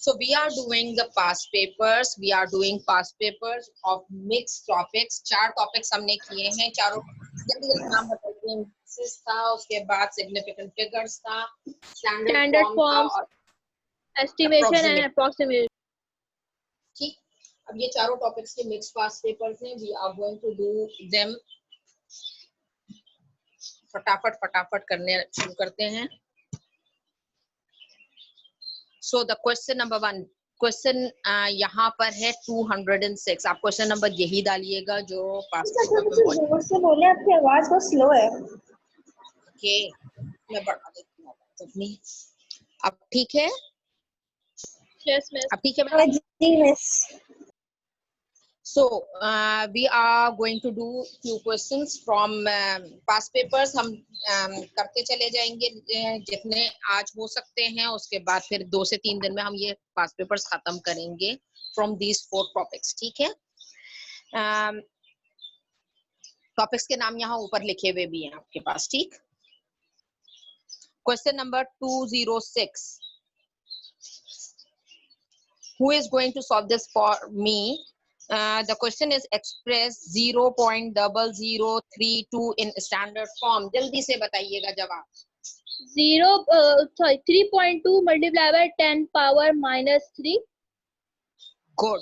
So we are doing the past papers. We are doing past papers of mixed topics. 4 topics हमने किए हैं. चारों जल्दी नाम बताइए. Indices था, उसके बाद significant figures था, standard form था, और estimation and approximation. ठीक. अब ये चारों टॉपिक्स के मिक्स पास पेपर्स हैं. We are going to do them. फटाफट करने शुरू करते हैं. So the question number 1, question यहाँ पर है 206. आप क्वेश्चन नंबर यही डालिएगा जो पास पेपर में मौजूद. जोर से बोले, आपकी आवाज बहुत स्लो है. ओके, मैं बढ़ा देती हूँ अपनी. अब ठीक है? Yes, miss. अब ठीक है जी miss. So we are going to do few questions from past papers. हम करते चले जाएंगे जितने आज हो सकते हैं. उसके बाद फिर 2 से 3 दिन में हम ये past papers खत्म करेंगे from these 4 topics. ठीक है? टॉपिक्स के नाम यहाँ ऊपर लिखे हुए भी हैं आपके पास. ठीक. Question number 206. Who is going to solve this for me? The question is express 0.0032 in standard form. जल्दी से बताइएगा जवाब. 3.2 multiplied by 10 power minus 3. Good.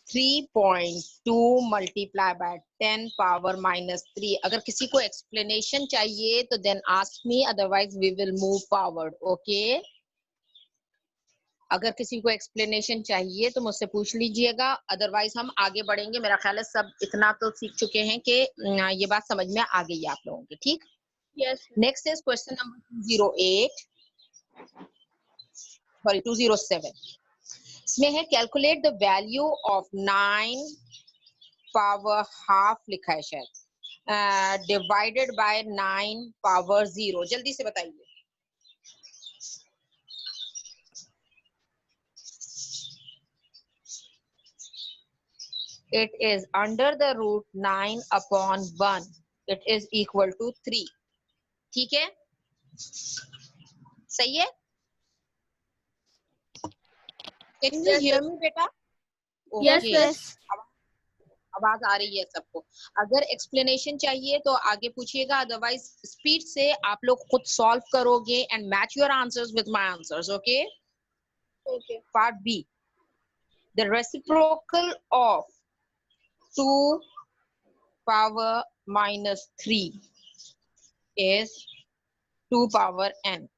3.2 multiplied by 10 power minus 3. अगर किसी को explanation चाहिए तो then ask me, otherwise we will move forward. Okay? अगर किसी को एक्सप्लेनेशन चाहिए तो मुझसे पूछ लीजिएगा, अदरवाइज हम आगे बढ़ेंगे. मेरा ख्याल है सब इतना तो सीख चुके हैं कि ये बात समझ में आ गई है आप लोगों के. ठीक. Yes. Next is question number 207. इसमें है calculate the value of 9 power half लिखा है शायद, डिवाइडेड बाय 9 पावर 0. जल्दी से बताइए. It is under the root 9 upon 1. It is equal to 3. ठीक है? सही है? Can you hear me बेटा? Yes, yes. आवाज आ रही है सबको. अगर explanation चाहिए तो आगे पूछिएगा, अदरवाइज स्पीड से आप लोग खुद सॉल्व करोगे and match your answers with my answers. Okay? Okay. Part B. The reciprocal of 2 power minus 3 is 2 power n.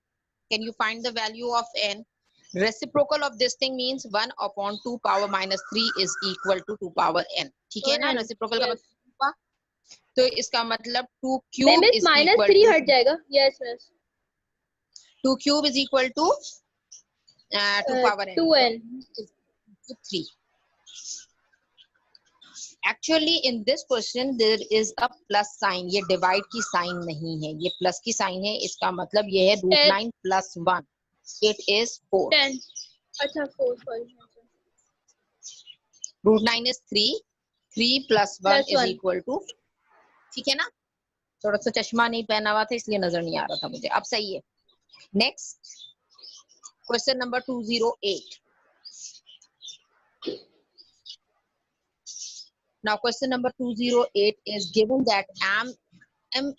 Can you find the value of n? Reciprocal of this thing means 1 upon 2 power minus 3 is equal to 2 power n. ठीक है ना? Reciprocal का मतलब तो इसका मतलब 2 cube is equal to 3 हट जाएगा. Yes, yes. 2 cube is equal to 2 power n. 2n. 3. Actually in this question there is a plus sign. ये divide की sign नहीं है, ये plus की sign है. इसका मतलब ये है root 9 plus 1. It is 4. 10. अच्छा 4. Sorry. Root 9 is 3. 3 plus 1 is equal to. ठीक है ना? थोड़ा सा चश्मा नहीं पहना हुआ था इसलिए नजर नहीं आ रहा था मुझे. अब सही है. Next question number 208. Now question number 208 is given that m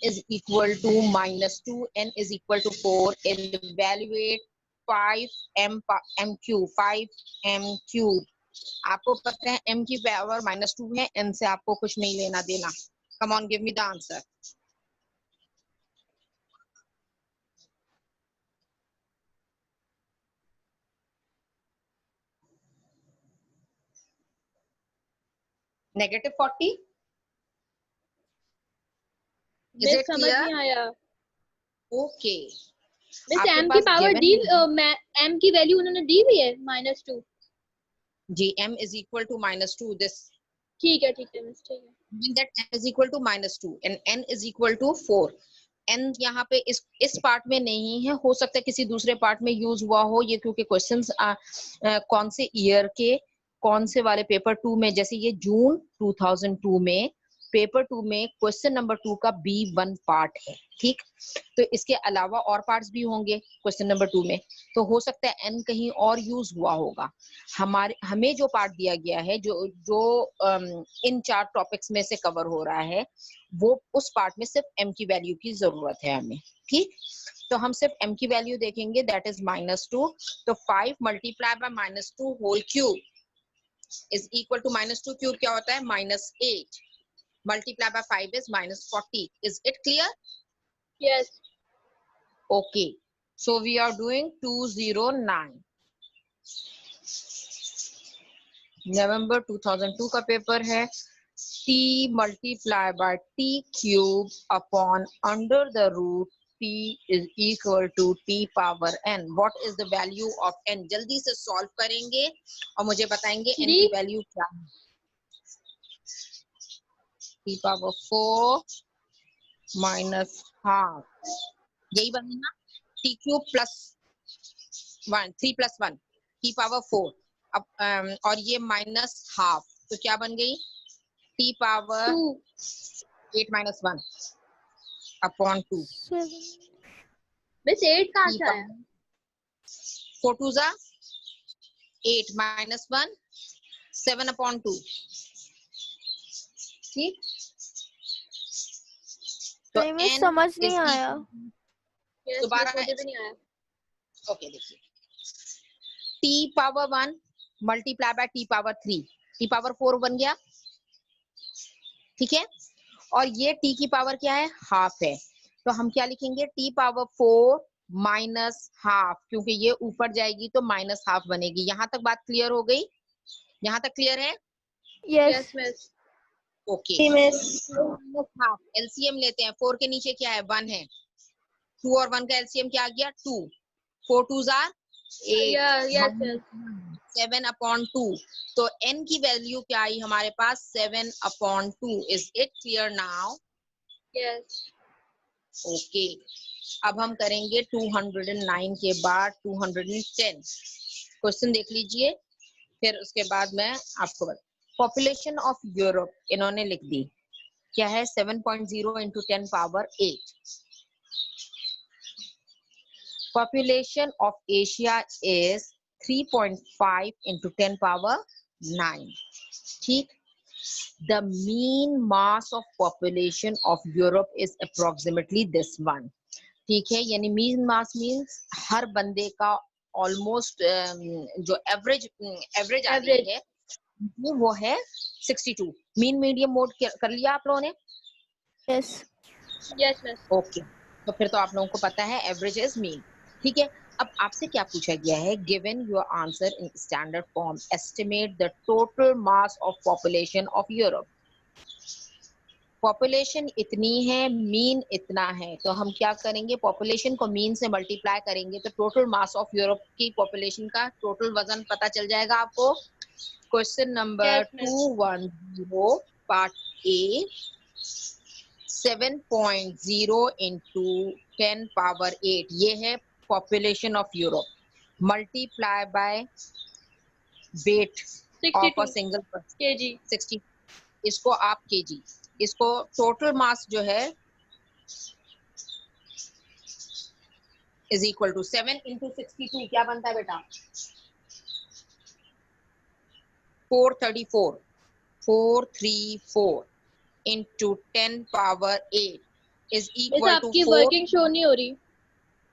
is equal to minus 2, n is equal to 4, and evaluate 5m cube. 5m cube. आपको पता है m की पावर -2 है, n से आपको कुछ नहीं लेना देना. Come on, give me the answer. Negative 40. Is it समझ clear? नहीं आया. Okay. वैसे m की पावर दी, m की वैल्यू उन्होंने दी भी है -2. जी, m is equal to -2. This. ठीक है मिस. ठीक है. Mean that m is equal to -2 and n is equal to 4. n यहाँ पे इस पार्ट में नहीं है, हो सकता है किसी दूसरे पार्ट में यूज हुआ हो ये, क्योंकि क्वेश्चंस कौन से ईयर के कौन से वाले पेपर 2 में, जैसे ये जून 2002 में पेपर 2 में क्वेश्चन नंबर 2 का B1 पार्ट है, ठीक। तो इसके अलावा और पार्ट्स भी होंगे क्वेश्चन नंबर 2 में, तो हो सकता है n कहीं और यूज हुआ होगा। हमें जो पार्ट दिया गया है, जो इन 4 टॉपिक्स में से कवर हो रहा है, वो उस पार्ट में सिर्फ m की वैल्यू की जरूरत है हमें, ठीक। तो हम सिर्फ m की वैल्यू देखेंगे, दैट इज -2। तो 5 multiply by -2 whole cube is equal to -2 cube क्या होता है, -8 multiply by 5 is -40. Is it clear? Yes. Okay. So we are doing 209. November 2002 का पेपर है। t multiply by t cube upon under the root p is equal to t power n. What is the value of n? जल्दी से solve करेंगे और मुझे बताएंगे n की value क्या है। t power 4 minus half, यही बनेगा t cube plus 1, 3 plus 1 t power 4। अब और ये माइनस हाफ, तो क्या बन गई, t power 8 minus 1 upon 2। बस 8 कहाँ से आया? 4 2 जा 8 minus 1 7 upon 2, ठीक। तो n समझ नहीं आया। दोबारा मुझे भी नहीं आया। ओके देखिए, t power 1 multiply by t power 3, t power 4 बन गया, ठीक है। और ये t की पावर क्या है, हाफ है, तो हम क्या लिखेंगे, t पावर 4 माइनस हाफ, क्योंकि ये ऊपर जाएगी तो माइनस हाफ बनेगी। यहाँ तक बात क्लियर हो गई? यहाँ तक क्लियर है? Yes miss. Okay, miss. Half LCM लेते हैं, 4 के नीचे क्या है, 1 है, 2 और 1 का एलसीएम क्या आ गया, 2, 4 2 जार 8 7 अपॉन 2। तो n की वैल्यू क्या आई हमारे पास, 7 upon 2। Is it clear now? Yes. Okay, अब हम करेंगे 209 के बाद 210 क्वेश्चन देख लीजिए, फिर उसके बाद मैं आपको बता। पॉपुलेशन ऑफ यूरोप इन्होंने लिख दी, क्या है, 7.0 into 10 power 8। Population of Asia is 3.5 into 10 power 9, ठीक। The mean mass of population of Europe is approximately this one, ठीक है। यानी mean mass means हर बंदे का ऑलमोस्ट जो एवरेज आ रही है वो है 62। मीन मीडियम मोड कर लिया आप लोगों ने? Yes yes miss. ओके, तो फिर तो आप लोगों को पता है एवरेज इज मीन, ठीक है। अब आपसे क्या पूछा गया है, given your answer in standard form, estimate the total mass of population of Europe. Population इतनी है, मीन इतना है, तो हम क्या करेंगे, पॉपुलेशन को मीन से मल्टीप्लाई करेंगे तो टोटल मास ऑफ यूरोप की पॉपुलेशन का टोटल वजन पता चल जाएगा आपको। Question number 210 part A, 7.0 into 10 power 8, ये है population of Europe, multiply by weight of a single person KG 60, इसको आप केजी, इसको टोटल मास जो है इज इक्वल टू 7 into 62 क्या बनता है बेटा, 434 into 10 power 8 is equal to आपकी 4। वर्किंग शो नहीं हो रही,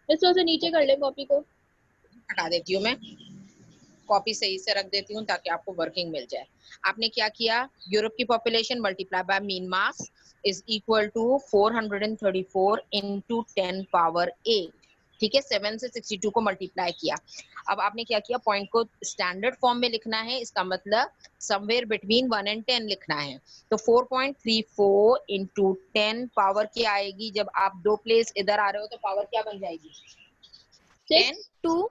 इस वजह से नीचे कर ले कॉपी को। हटा देती हूँ मैं, कॉपी सही से रख देती हूँ ताकि आपको वर्किंग मिल जाए। आपने क्या किया, यूरोप की population multiply by mean mass is equal to 434 into 10 power 8, ठीक है। 7 से 62 को मल्टीप्लाई किया। अब आपने क्या किया, पॉइंट को स्टैंडर्ड फॉर्म में लिखना है, इसका मतलब समवेयर बिटवीन 1 and 10 लिखना है। तो 4.34 into 10 पावर क्या आएगी, जब आप 2 प्लेस इधर आ रहे हो तो पावर क्या बन जाएगी, 10 2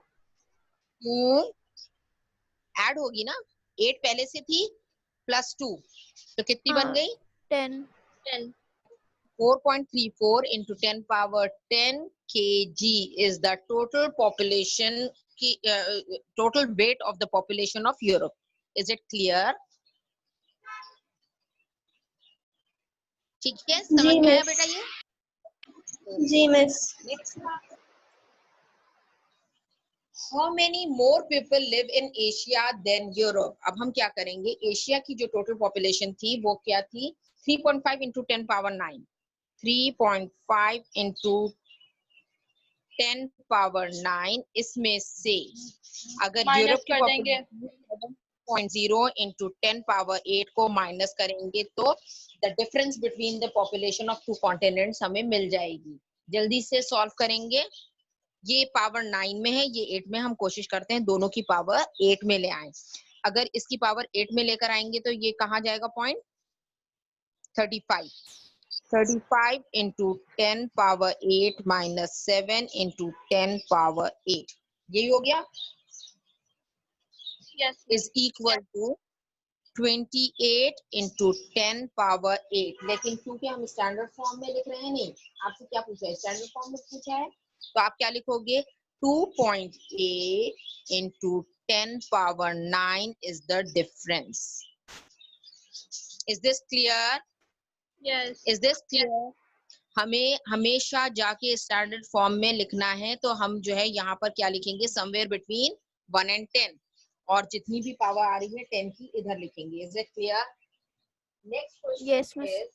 ऐड होगी ना, 8 पहले से थी प्लस 2, तो कितनी बन गई, 10 4.34 into 10 power 10 kg is the total population की total weight of the population of Europe. Is it clear? ठीक है, समझ में आया बेटा ये? जी miss. Next. How many more people live in Asia than Europe? अब हम क्या करेंगे, एशिया की जो टोटल पॉपुलेशन थी वो क्या थी, 3.5 into 10 power 9, 3.5 into 10 power 9, इसमें से अगर यूरोप की पॉपुलेशन 7.0 into 10 power 8 को माइनस करेंगे तो the difference between the population of two continents हमें मिल जाएगी। जल्दी से सॉल्व करेंगे। ये पावर 9 में है, ये 8 में, हम कोशिश करते हैं दोनों की पावर 8 में ले आए। अगर इसकी पावर 8 में लेकर आएंगे तो ये कहाँ जाएगा point, 35 into 10 power 8 minus 7 into 10 power 8, यही हो गया। Yes. is equal to 28 into 10 power 8। लेकिन क्योंकि हम स्टैंडर्ड फॉर्म में लिख रहे हैं, नहीं आपसे क्या पूछा है, स्टैंडर्ड फॉर्म में पूछा है, तो आप क्या लिखोगे, 2.8 into 10 power 9 is the difference। Is this clear? Yes. Is this clear? हमें हमेशा जाके स्टैंडर्ड फॉर्म में लिखना है, तो हम जो है यहाँ पर क्या लिखेंगे, समवेयर बिटवीन 1 and 10, और जितनी भी पावर आ रही है 10 की इधर लिखेंगे। Is it clear? Next question Yes, miss. is,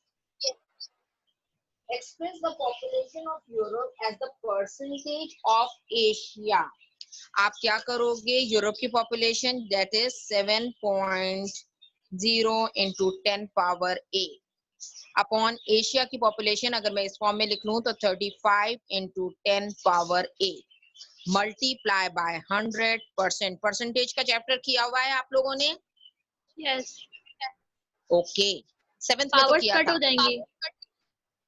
express the population of Europe as the percentage of Asia। आप क्या करोगे, यूरोप की population that is 7.0 into 10 power 8 upon Asia की पॉपुलेशन, अगर मैं इस फॉर्म में लिख लूं तो 35 into 10 power 8 multiply by 100%। Percentage का चैप्टर किया हुआ है आप लोगों ने? Yes. ओके, 7th में तो पावर्स किया कट था। हो जाएंगे।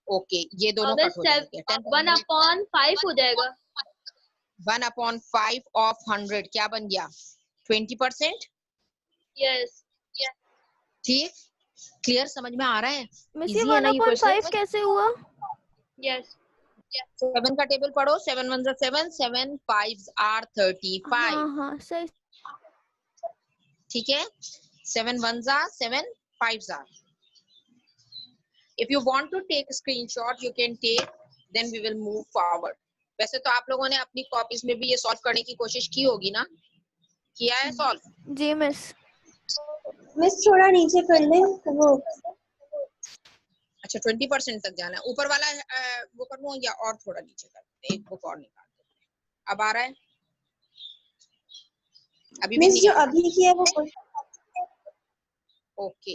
ओके, ये दोनों पावर कट हो जाएंगे। 1/5 हो जाएगा। 1/5 of 100 क्या बन गया, 20%। Yes. ठीक, क्लियर, समझ में आ रहा है? मिस ये इजी है ना ये 1/5 क्वेश्चन? कैसे हुआ? Yes. 7 का टेबल पढ़ो, 7 1 7, 7 5 are 35। हाँ सही। ठीक है, 7 1 are 7 5 are। If you want to take a screenshot, you can take, then we will move forward। वैसे तो आप लोगों ने अपनी कॉपीज में भी ये सॉल्व करने की कोशिश की होगी ना, किया है सॉल्व? जी मिस। मिस थोड़ा नीचे कर ले वो। अच्छा, 20% तक जाना है, ऊपर वाला वो कर लूं या और थोड़ा नीचे कर, एक बुक और निकाल दो। अब आ रहा है? अभी भी मिस नहीं जो आ रहा? अभी किया वो ओके,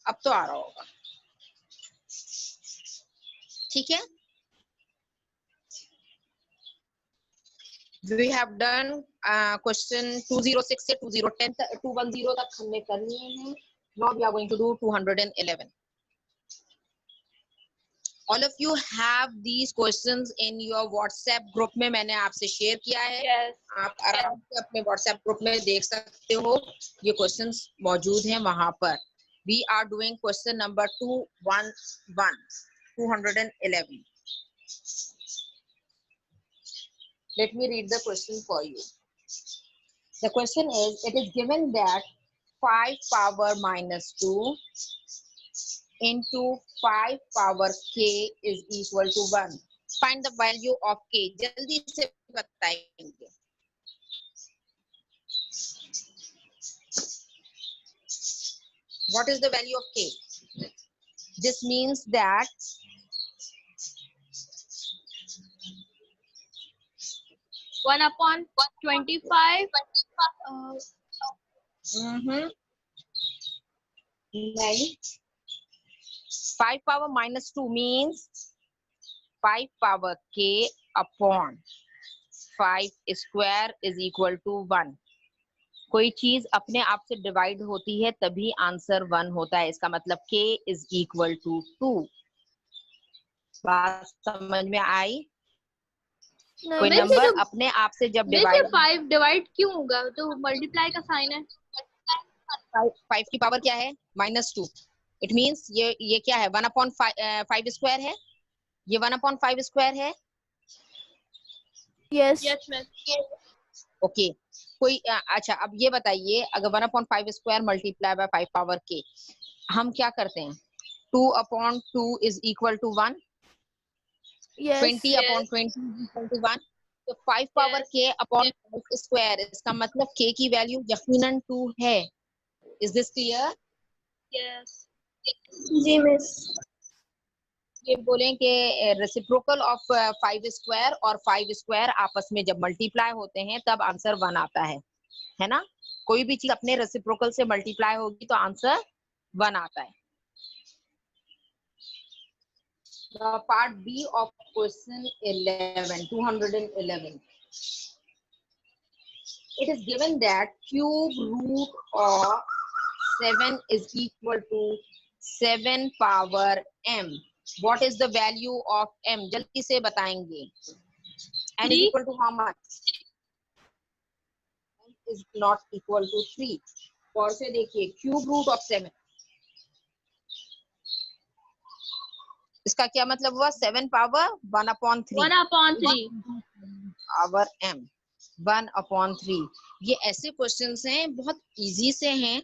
अब तो आ रहा होगा। ठीक है, we have done question 206 से 2010 210 तक हमने कर लिए हैं। Now we are going to do 211। All of you have these questions in your WhatsApp group में मैंने आपसे शेयर किया है। Yes. आप आराम से अपने WhatsApp ग्रुप में देख सकते हो, ये क्वेश्चंस मौजूद हैं वहां पर। We are doing question number 211। Let me read the question for you. The question is, it is given that 5 power minus 2 into 5 power k is equal to 1। Find the value of k। जल्दी से बताएंगे। What is the value of k? This means that 1/25. नहीं, 5 power minus 2 means 5 power k upon 5 square is equal to 1। कोई चीज अपने आप से divide होती है तभी आंसर 1 होता है, इसका मतलब k is equal to 2। बात समझ में आई? कोई मिस नंबर ये अपने आप से जब मिस ये डिवाइड, 5 डिवाइड क्यों होगा, तो मल्टीप्लाई का साइन है। 5 की पावर क्या है, -2। इट मींस ये क्या है, 1/5 स्क्वायर है, ये 1/5 स्क्वायर है। यस। Yes miss. ओके, कोई अच्छा अब ये बताइए, अगर 1/5 स्क्वायर मल्टीप्लाई बाय 5 पावर के, हम क्या करते हैं, 2 upon 2 is equal to 1. Yes. 20 upon 20 is equal to 1. तो 5 power k upon 5 square, इसका मतलब k की वैल्यू यकीनन 2 है. Is this clear? Yes. जी मिस. ये बोलें कि रेसिप्रोकल ऑफ 5 स्क्वायर और 5 स्क्वायर आपस में जब मल्टीप्लाई होते हैं तब आंसर 1 आता है ना. कोई भी चीज अपने रेसिप्रोकल से मल्टीप्लाई होगी तो आंसर 1 आता है. Part B of question 11, 211. It is given that cube root of 7 is equal to 7 power m. What is the value of m? जल्दी से बताएंगे. n is equal to how much? m is not equal to 3. और से देखिए cube root of 7. इसका क्या मतलब हुआ? 7 power 1 upon 3. 1 upon 3. Power m 1 upon 3. ये ऐसे क्वेश्चंस हैं, बहुत इजी से हैं.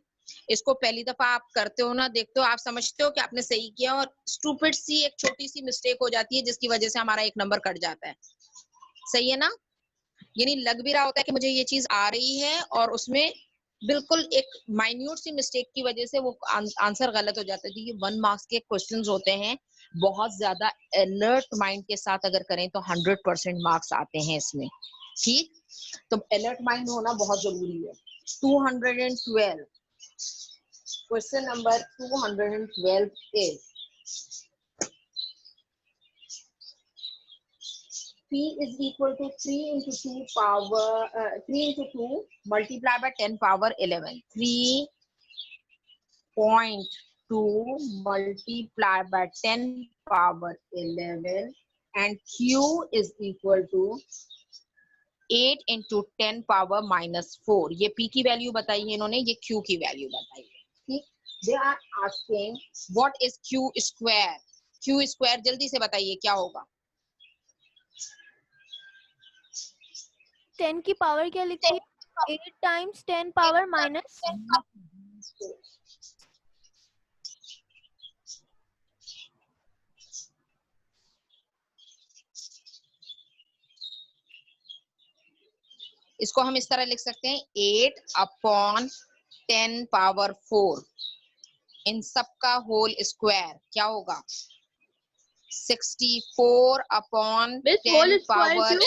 इसको पहली दफा आप करते हो ना, देखते हो, आप समझते हो कि आपने सही किया और स्टूपिड सी एक छोटी सी मिस्टेक हो जाती है जिसकी वजह से हमारा एक नंबर कट जाता है. सही है ना? यानी लग भी रहा होता है कि मुझे ये चीज आ रही है और उसमें बिल्कुल एक माइन्यूट सी मिस्टेक की वजह से वो आंसर गलत हो जाता है. तो ये 1 मार्क्स के क्वेश्चंस होते हैं. बहुत ज्यादा अलर्ट माइंड के साथ अगर करें तो 100% मार्क्स आते हैं इसमें. ठीक, तो अलर्ट माइंड होना बहुत जरूरी है. 212 question number 212 is p is equal to 3 into 2 power 3 into 2 multiplied by 10 power 11. 3.2 multiplied by 10 power 11 and q is equal to 8 into 10 power minus 4. ये p की वैल्यू बताई है इन्होंने, ये q की वैल्यू बताई है. ठीक, they are asking what is q square. q square जल्दी से बताइए क्या होगा? 10 की पावर क्या लिखी है? 8 times 10 power minus. इसको हम इस तरह लिख सकते हैं 8 upon 10 power 4. इन सब का होल स्क्वायर क्या होगा? 64 upon 10 पावर.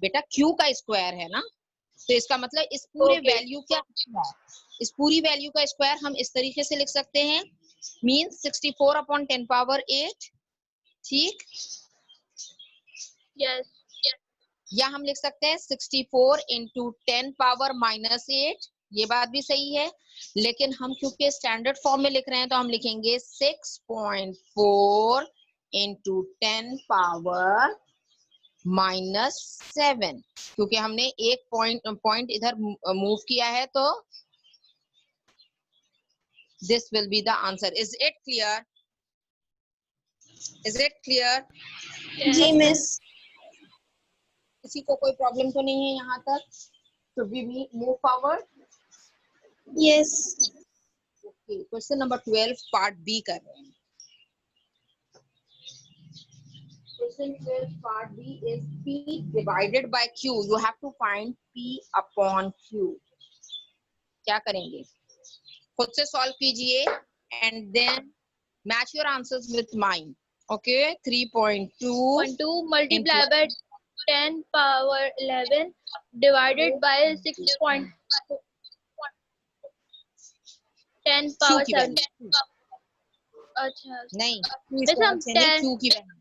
बेटा q का स्क्वायर है ना, तो इसका मतलब इस पूरे वैल्यू क्या है? इस पूरी वैल्यू का स्क्वायर हम इस तरीके से लिख सकते हैं, मींस 64 upon 10 पावर 8. ठीक, Yes. या हम लिख सकते हैं 64 into 10 पावर minus 8. ये बात भी सही है, लेकिन हम क्योंकि स्टैंडर्ड फॉर्म में लिख रहे हैं तो हम लिखेंगे 6.4 into 10 पावर minus 7, क्योंकि हमने एक पॉइंट इधर मूव किया है. तो this will be the answer. Is it clear? Is it clear? जी मिस. किसी को कोई प्रॉब्लम तो नहीं है यहाँ तक? Should we move forward? Yes. Okay, question number 12 part B कर रहे हैं. Question 12 part B is P divided by Q. You have to find P upon Q. क्या करेंगे? खुद से सॉल्व कीजिए and then match your answers with mine. Okay, 3.2 multiplied by 10 power 11 divided by 6.10 power 7. अच्छा नहीं, बस हम Q की वैल्यू.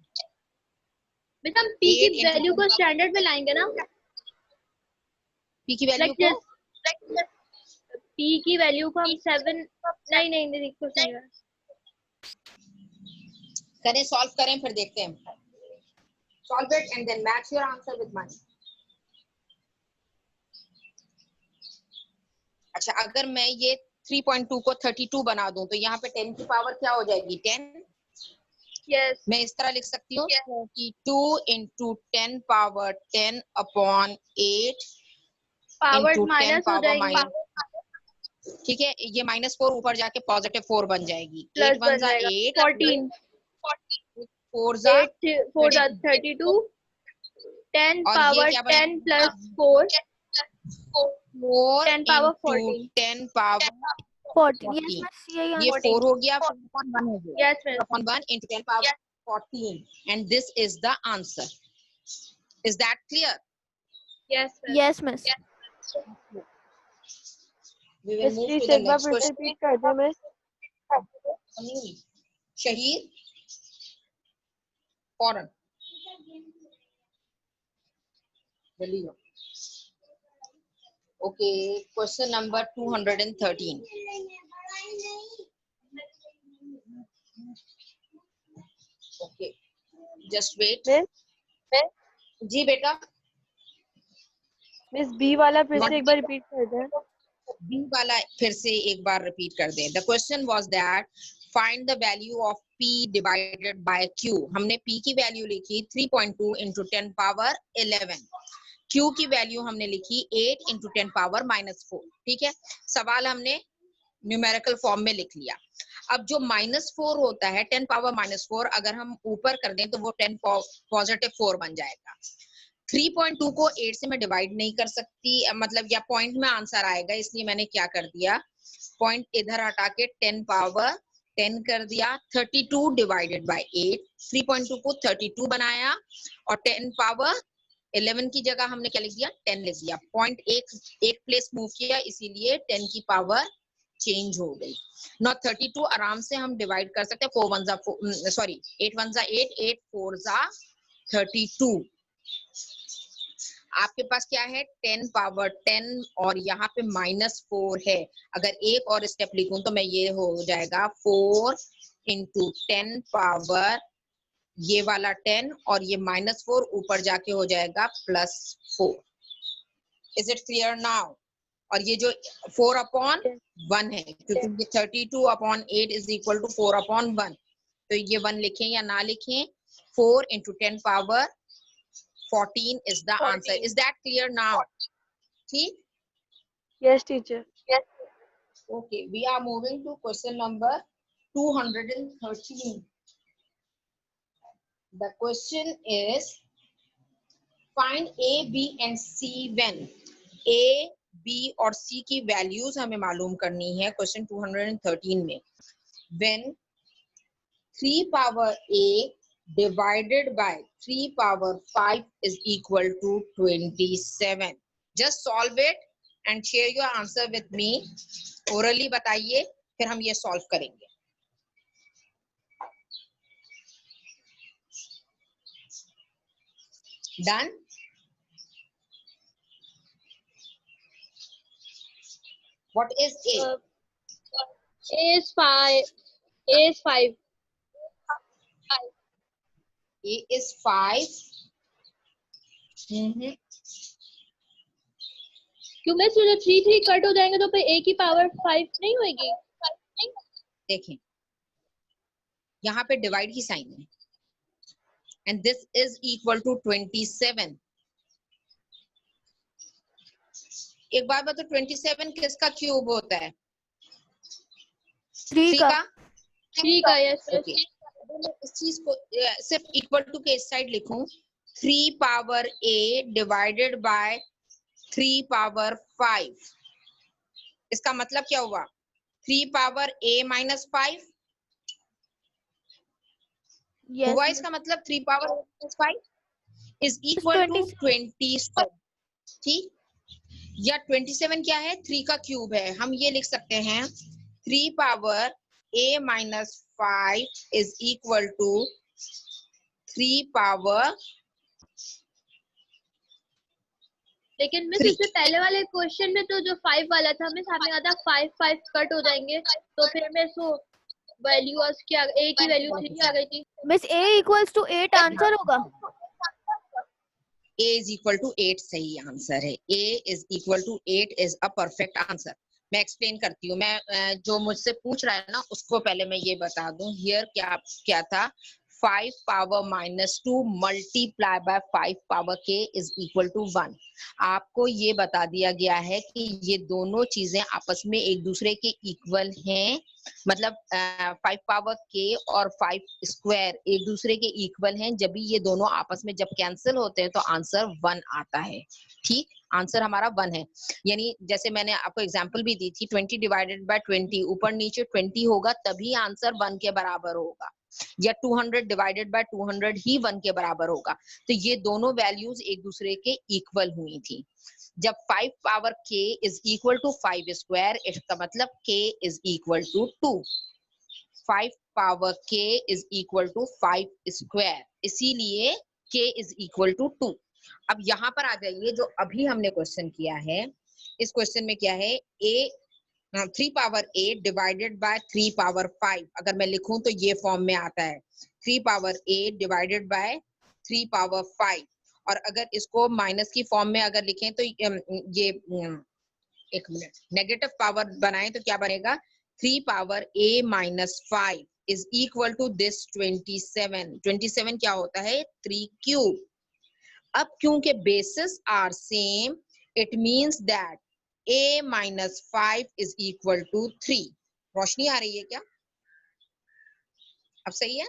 बस हम p की वैल्यू को स्टैंडर्ड में लाएंगे ना. P की वैल्यू को p की वैल्यू को हम 7 नहीं कुछ नहीं करें, सॉल्व करें, फिर देखते हैं. Solve it and then match your answer with mine. अच्छा, अगर मैं ये 3.2 को 32 बना दूं तो यहाँ पे 10 की पावर क्या हो जाएगी? 10. Yes. मैं इस तरह लिख सकती हूँ 32 into 10 power 10 upon 8 power into 10 minus हो power जाएगी. minus ठीक है, ये -4 ऊपर जाके +4 बन जाएगी। प्लस 8 1 जा 8, 14, 4 जा 8 4 जा 32, 10 और ये पावर क्या 10 बनेगा? Plus 4 4 10 power into 14. 10 power 14. Yes, 14, miss. यही ये 14. 4 हो गया, 4/1 हो गया, Yes, miss. 4/1 into 10 power 14, and this is the answer. Is that clear? Yes, miss. Yes, miss. We will move to the next question. Repeat कर दे miss. Shahid, Foreign. Okay, question number 213. Okay, just wait. जी बेटा, miss B वाला फिर Not- से एक बार repeat कर दे। B वाला फिर से एक बार रिपीट कर दें। The question was that find the value of P divided by Q। हमने P की वैल्यू लिखी 3.2 into 10 पावर 11। Q की वैल्यू हमने लिखी 8 into 10 पावर -4। ठीक है, सवाल हमने न्यूमेरिकल फॉर्म में लिख लिया। अब जो -4 होता है 10 पावर -4, अगर हम ऊपर कर दें तो वो 10 +4 बन जाएगा। 3.2 को 8 से मैं डिवाइड नहीं कर सकती, मतलब या पॉइंट में आंसर आएगा, इसलिए मैंने क्या कर दिया, पॉइंट इधर हटा के 10 पावर 10 कर दिया। 32 डिवाइडेड बाय 8, 3.2 को 32 बनाया और 10 पावर 11 की जगह हमने क्या लिख दिया, 10 लिख दिया। पॉइंट एक प्लेस मूव किया, इसीलिए 10 की पावर चेंज हो गई। नॉट 32 आराम से हम डिवाइड कर सकते हैं, 4 1 जा 4, 8 1 जा 8, 8 4 जा 32। आपके पास क्या है, 10 पावर 10 और यहाँ पे -4 है। अगर एक और स्टेप लिखूं तो मैं ये हो जाएगा 4 into 10 पावर ये वाला 10 और ये -4 ऊपर जाके हो जाएगा +4। Is it clear now? और ये जो 4/1 है, क्योंकि 32/8 इज इक्वल टू 4/1, तो ये 1 लिखें या ना लिखें, 4 into 10 power 14 is the answer. Is that clear now? ठीक? Yes teacher. Okay, we are moving to question number 213. The question is find A, B and C when A, B और C की values हमें मालूम करनी है question 213 में। When 3 power A divided by 3 power 5 is equal to 27. Just solve it and share your answer with me. Orally बताइए, फिर हम ये solve करेंगे। Done? What is A? A is 5. A is 5. A is 5. क्यों मैं सोचा 3 3 cut हो जाएंगे तो फिर A की पावर 5 नहीं होगी? देखें, यहाँ पे डिवाइड की साइन है and this is equal to 27. एक बार बताओ 27 किसका क्यूब होता है? 3 का। 3 का। यस। Okay. इस चीज को सिर्फ इक्वल टू के इस साइड लिखूं, 3 power A divided by 3 power 5। इसका मतलब क्या हुआ, 3 पावर A -5 हुआ। इसका मतलब 3 पावर -5 इज इक्वल टू 27। ठीक, या 27 क्या है, 3 का क्यूब है। हम ये लिख सकते हैं 3 power A -5 is equal to 3 power. लेकिन मिस उससे पहले वाले क्वेश्चन में तो जो 5 वाला था मिस, हमें कहा था 5 5 कट हो जाएंगे, तो फिर मैं सो वैल्यू क्या A की वैल्यू 3 आ गई थी। Miss A equals to 8 answer होगा। A is equal to 8 सही आंसर है। A is equal to 8 is a perfect answer. मैं एक्सप्लेन करती हूँ। मैं जो मुझसे पूछ रहा है ना उसको पहले मैं ये बता दूं। हियर क्या था, 5 power minus 2 multiply by 5 power k is equal to 1. आपको ये बता दिया गया है कि ये दोनों चीजें आपस में एक दूसरे के इक्वल हैं, मतलब 5 पावर k और 5 स्क्वायर एक दूसरे के इक्वल हैं। जब भी ये दोनों आपस में जब कैंसिल होते हैं तो आंसर 1 आता है। ठीक, आंसर हमारा 1 है। यानी जैसे मैंने आपको एग्जांपल भी दी थी, 20 डिवाइडेड बाय 20, ऊपर नीचे 20 होगा तभी आंसर 1 के बराबर होगा, या 200 डिवाइडेड बाय 200 ही 1 के बराबर होगा। तो ये दोनों वैल्यूज एक दूसरे के इक्वल हुई थी। जब 5 power k is equal to 5 square, इसका मतलब k is equal to 2। 5 power k is equal to 5 square, इसीलिए k इज इक्वल टू 2। अब यहाँ पर आ जाइए, जो अभी हमने क्वेश्चन किया है, इस क्वेश्चन में क्या है, 3 पावर 8 डिवाइडेड बाय 3 पावर 5, अगर मैं लिखूं तो ये फॉर्म में आता है 3 पावर 8 डिवाइडेड बाय 3 पावर 5, और अगर इसको माइनस की फॉर्म में अगर लिखें तो ये एक मिनट नेगेटिव पावर बनाएं तो क्या बनेगा, 3 power a minus 5 is equal to this 27। 27 क्या होता है, 3 क्यूब। अब क्योंकि bases are same, it means that a minus 5 is equal to 3। रोशनी आ रही है क्या? अब सही है?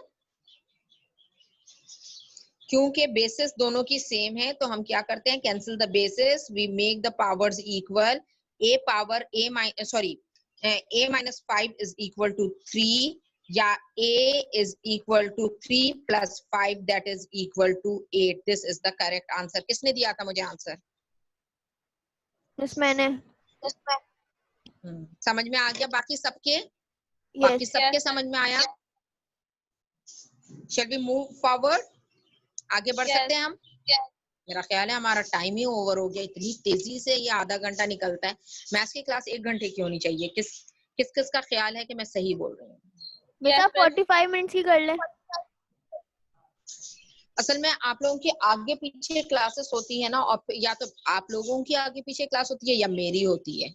क्योंकि बेसिस दोनों की सेम है तो हम क्या करते हैं, cancel the bases, we make the powers equal. a power a minus 5 is equal to 3, या a is equal to 3 plus 5 that is equal to 8। This is the correct answer. किसने दिया था मुझे आंसर? यस मैंने। समझ में आ गया बाकी सबके? यस बाकी सबके समझ में आया? शैल वी मूव फॉरवर्ड, आगे बढ़ सकते हैं हम? मेरा ख्याल है हमारा टाइम ही ओवर हो गया, इतनी तेजी से ये आधा घंटा निकलता है। मैथ्स की क्लास 1 घंटे की होनी चाहिए। किस का ख्याल है कि मैं सही बोल रही हूँ? बेटा 45 मिनट्स की कर ले। असल में आप लोगों की आगे पीछे क्लासेस होती है ना, और या तो आप लोगों की आगे पीछे क्लास होती है या मेरी होती है,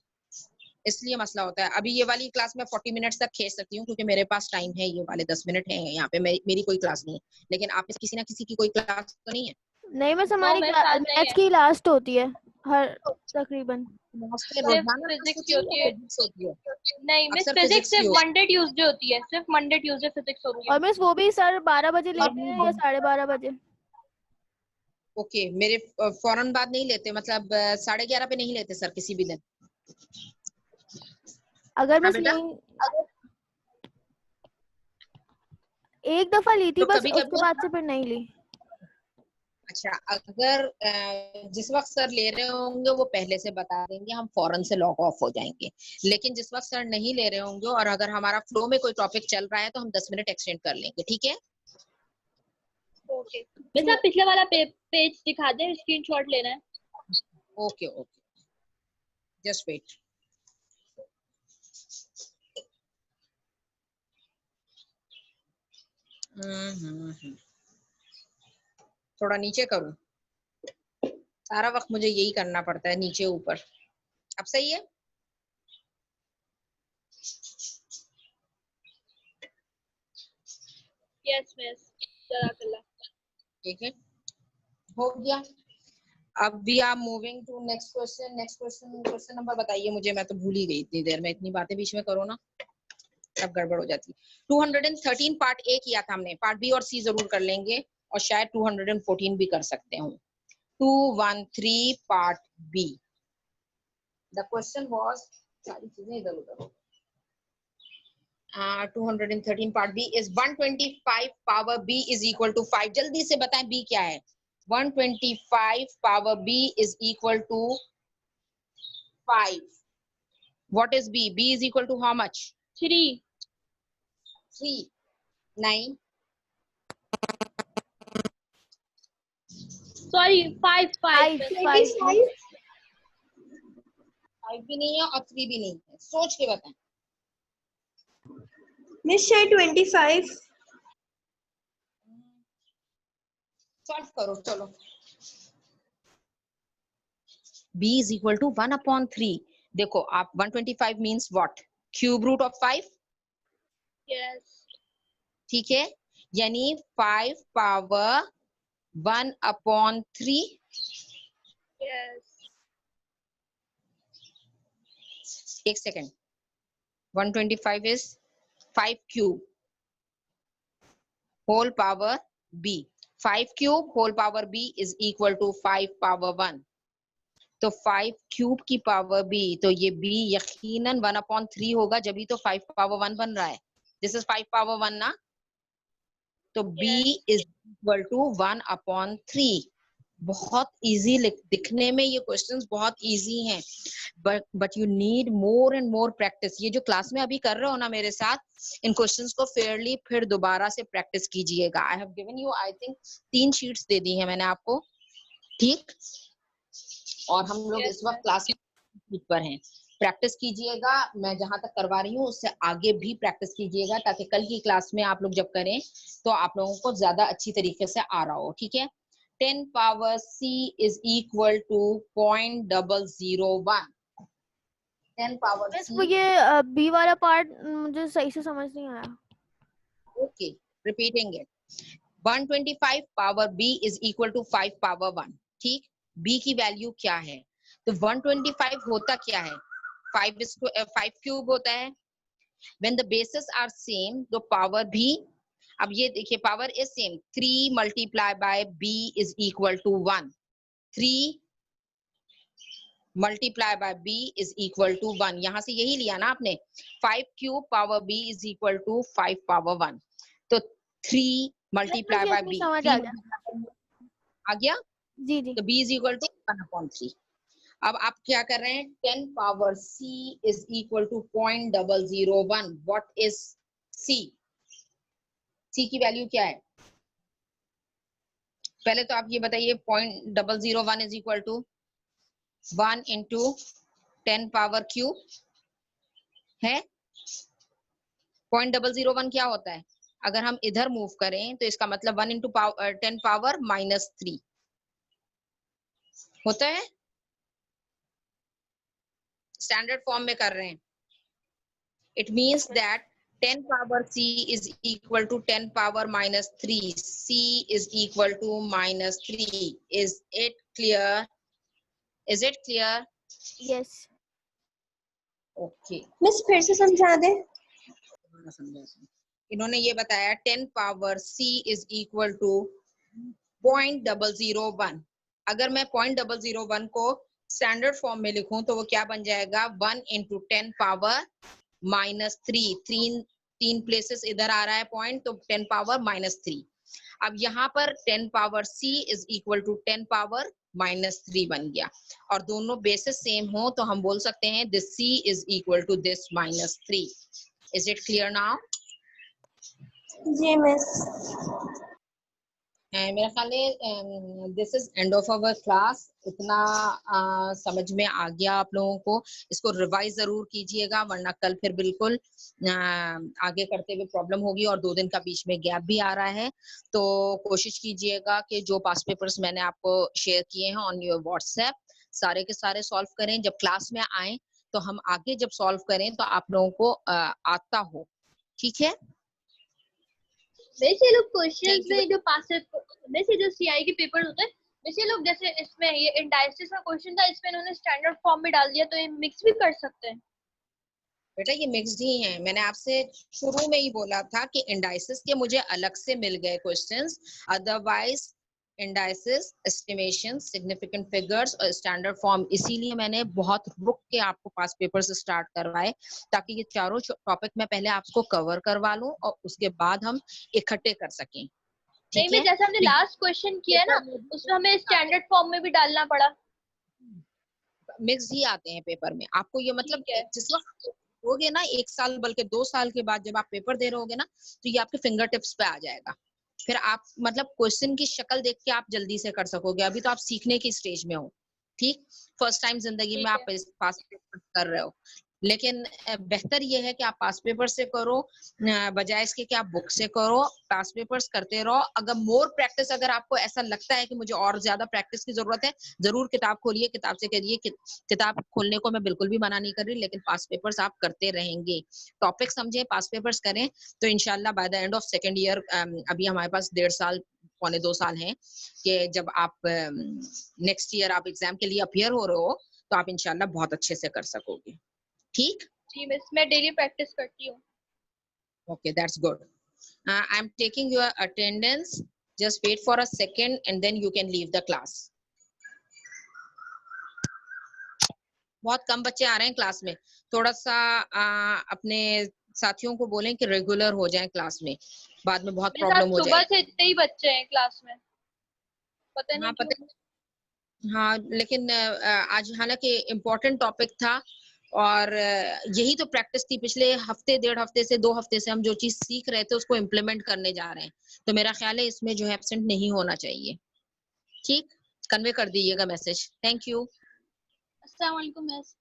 इसलिए मसला होता है। अभी ये वाली क्लास में 40 मिनट्स तक खींच सकती हूँ क्योंकि मेरे पास टाइम है, ये वाले 10 मिनट है यहाँ पे। मेरी कोई क्लास नहीं है, लेकिन आप में किसी ना किसी की कोई क्लास तो नहीं है? नहीं, बस हमारी मैथ्स की लास्ट होती है हर तकरीबन। फिजिक्स की होती है। नहीं मिस, अक्सर फिजिक्स physics की सिर्फ होती है। मंडे ट्यूसडे होती है, सिर्फ मंडे ट्यूसडे फिजिक्स होती है। और मिस वो भी सर 12 बजे लेते हैं या 12:30 बजे? ओके, मेरे फौरन बाद नहीं लेते, मतलब 11:30 पे नहीं लेते सर किसी भी दिन। अगर हाँ मिस बेटा? एक दफा ली थी तो बस, कभी उसके कभी, बाद से फिर नहीं ली। अच्छा, अगर जिस वक्त सर ले रहे होंगे वो पहले से बता देंगे, हम फौरन से लॉग ऑफ हो जाएंगे। लेकिन जिस वक्त सर नहीं ले रहे होंगे और अगर हमारा फ्लो में कोई टॉपिक चल रहा है तो हम 10 मिनट एक्सटेंड कर लेंगे, ठीक है? ओके मिस, आप पिछले वाला पेज दिखा दें, स्क्रीनशॉट लेना है। Okay okay, just wait. थोड़ा नीचे करूं, सारा वक्त मुझे यही करना पड़ता है, नीचे ऊपर। अब सही है? यस मिस, जज़ाकल्लाह। ठीक है, हो गया। अब we are moving to next question. Question number बताइए मुझे, मैं तो भूल ही गई इतनी देर में, इतनी बातें बीच में करो ना तब गड़बड़ हो जाती। 213 पार्ट ए किया था हमने, पार्ट बी और सी जरूर कर लेंगे, और शायद 214 भी कर सकते हो। 213 part B, the question was, सारी चीजें इधर उधर। 213 part B is 125 power b is equal to 5। जल्दी से बताएं b क्या है। 125 power b is equal to 5। What is b? b is equal to how much? 3 9 sorry 5 5 भी नहीं है और 3 भी नहीं है, सोच के बताएं। मिस शायद 25। सॉल्व करो चलो। b is equal to 1/3। देखो आप 125 means what? Cube root of 5। Yes ठीक है, यानी 5 पावर 1/3। Yes. एक second, 125 is 5 cube whole power b। 5 cube whole power b is equal to 5 power 1। तो 5 क्यूब की पावर b, तो ये b यकीनन 1/3 होगा, जब ही तो 5 पावर 1 बन रहा है। दिस इज 5 पावर 1 ना, तो b इज इक्वल टू 1/3। बहुत इजी, दिखने में ये क्वेश्चंस बहुत इजी हैं, but you need more and more practice. ये जो क्लास में अभी कर रहे हो ना मेरे साथ, इन क्वेश्चंस को फेयरली फिर दोबारा से प्रैक्टिस कीजिएगा। I have given you I think 3 sheets दे दी है मैंने आपको, ठीक। और हम लोग इस वक्त क्लास में पर हैं। प्रैक्टिस कीजिएगा, मैं जहां तक करवा रही हूँ उससे आगे भी प्रैक्टिस कीजिएगा, ताकि कल की क्लास में आप लोग जब करें तो आप लोगों को ज्यादा अच्छी तरीके से आ रहा हो, ठीक है। 10 power c is equal to 0.001। 10 power बस c, वो ये बी वाला पार्ट मुझे सही से समझ नहीं आया। Okay, repeating it. 125 power b is equal to 5 power 1, ठीक। b की वैल्यू क्या है, तो 125 होता क्या है, 5 क्यूब होता है। When the bases are same, तो पावर भी, अब ये देखिए power is same, 3 multiply by b is equal to 1। 3 multiply by b is equal to 1। यहां से यही लिया ना आपने, 5 cube power b is equal to 5 power 1। तो 3 multiply by b, समझ 3 आ गया। आ गया, जी जी। तो b is equal to 1/3। अब आप क्या कर रहे हैं, 10 power c is equal to 0.001। What is c? c की वैल्यू क्या है, पहले तो आप ये बताइए। 0.001 is equal to 1 into 10 power cube है। 0.001 क्या होता है, अगर हम इधर मूव करें तो इसका मतलब 1 इंटू 10 पावर -3 होता है। स्टैंडर्ड फॉर्म में कर रहे हैं। It means that 10 power c is equal to 10 power -3। c is equal to -3। Is it clear? Is it clear? Yes. Okay. Miss फिर से समझा दे। इन्होंने ये बताया 10 power c is equal to 0.001। अगर मैं 0.001 को स्टैंडर्ड फॉर्म में लिखूं तो वो क्या बन जाएगा, 1 इंटू 10 पावर -3। तीन प्लेसेस इधर आ रहा है पॉइंट, तो 10 पावर -3। अब यहाँ पर 10 power c is equal to 10 power -3 बन गया, और दोनों बेसिस सेम हो तो हम बोल सकते हैं this c is equal to this -3। Is it clear now? जी मिस। मेरा ख्याल है this is end of our class. इतना समझ में आ गया आप लोगों को। इसको रिवाइज जरूर कीजिएगा, वरना कल फिर बिल्कुल आगे करते हुए प्रॉब्लम होगी, और 2 दिन का बीच में गैप भी आ रहा है। तो कोशिश कीजिएगा कि जो पास पेपर्स मैंने आपको शेयर किए हैं ऑन योर व्हाट्सएप, सारे के सारे सॉल्व करें। जब क्लास में आए तो हम आगे जब सॉल्व करें तो आप लोगों को आता हो, ठीक है। वैसे लोग क्वेश्चंस में जो पास वैसे जो सीआई के पेपर होते हैं, वैसे लोग जैसे इसमें ये इंडाइसिस का क्वेश्चन था, इसमें उन्होंने स्टैंडर्ड फॉर्म में डाल दिया, तो ये मिक्स भी कर सकते हैं। बेटा ये मिक्स्ड ही है, मैंने आपसे शुरू में ही बोला था कि इंडाइसिस के मुझे अलग से मिल गए questions, otherwise indices, estimation, significant figures और स्टैंडर्ड फॉर्म, इसीलिए मैंने बहुत रुक के आपको पास पेपर से स्टार्ट करवाए, ताकि ये चारों टॉपिक मैं पहले आपको कवर करवा लूं और उसके बाद हम इकट्ठे कर सकें, नहीं ठीक में है। जैसे हमने लास्ट क्वेश्चन किया ना, उसमें हमें स्टैंडर्ड फॉर्म में भी डालना पड़ा। मिक्स ही आते हैं पेपर में, आपको ये मतलब जिस वक्त होगे ना 1 साल बल्कि 2 साल के बाद जब आप पेपर दे रहे होगे ना, तो ये आपके फिंगर टिप्स पे आ जाएगा। फिर आप मतलब क्वेश्चन की शक्ल देख के आप जल्दी से कर सकोगे। अभी तो आप सीखने की स्टेज में हो, ठीक। फर्स्ट टाइम जिंदगी में आप पास कर रहे हो, लेकिन बेहतर ये है कि आप पास पेपर से करो बजाय इसके कि आप बुक से करो। पास पेपर्स करते रहो। अगर मोर प्रैक्टिस, अगर आपको ऐसा लगता है कि मुझे और ज्यादा प्रैक्टिस की जरूरत है, जरूर किताब खोलिए, किताब से करिए। किताब खोलने को मैं बिल्कुल भी मना नहीं कर रही, लेकिन पास पेपर्स आप करते रहेंगे। टॉपिक समझे, पास पेपर्स करें, तो इंशाल्लाह by the end of second year, अभी हमारे पास 1.5 साल, पौने 2 साल हैं, कि जब आप नेक्स्ट ईयर आप एग्जाम के लिए अपियर हो रहे हो, तो आप इंशाल्लाह बहुत अच्छे से कर सकोगे। ठीक? जी मिस, मैं डेली प्रैक्टिस करती हूँ। Okay, that's good. I'm taking your attendance. Just wait for a second and then you can leave the class. बहुत कम बच्चे आ रहे हैं क्लास में। थोड़ा सा अपने साथियों को बोलें कि रेगुलर हो जाएं क्लास में, बाद में बहुत मिस आज प्रॉब्लम हो सुबह जाएगी। से इतने ही बच्चे हैं क्लास में, पता नहीं हाँ क्यों। पता, हाँ लेकिन आज हालांकि इम्पोर्टेंट टॉपिक था, और यही तो प्रैक्टिस थी। पिछले हफ्ते, 1.5 हफ्ते से 2 हफ्ते से हम जो चीज सीख रहे थे उसको इम्प्लीमेंट करने जा रहे हैं, तो मेरा ख्याल है इसमें जो है एब्सेंट नहीं होना चाहिए। ठीक, कन्वे कर दीजिएगा मैसेज। Thank you. अस्सलाम वालेकुम मिस।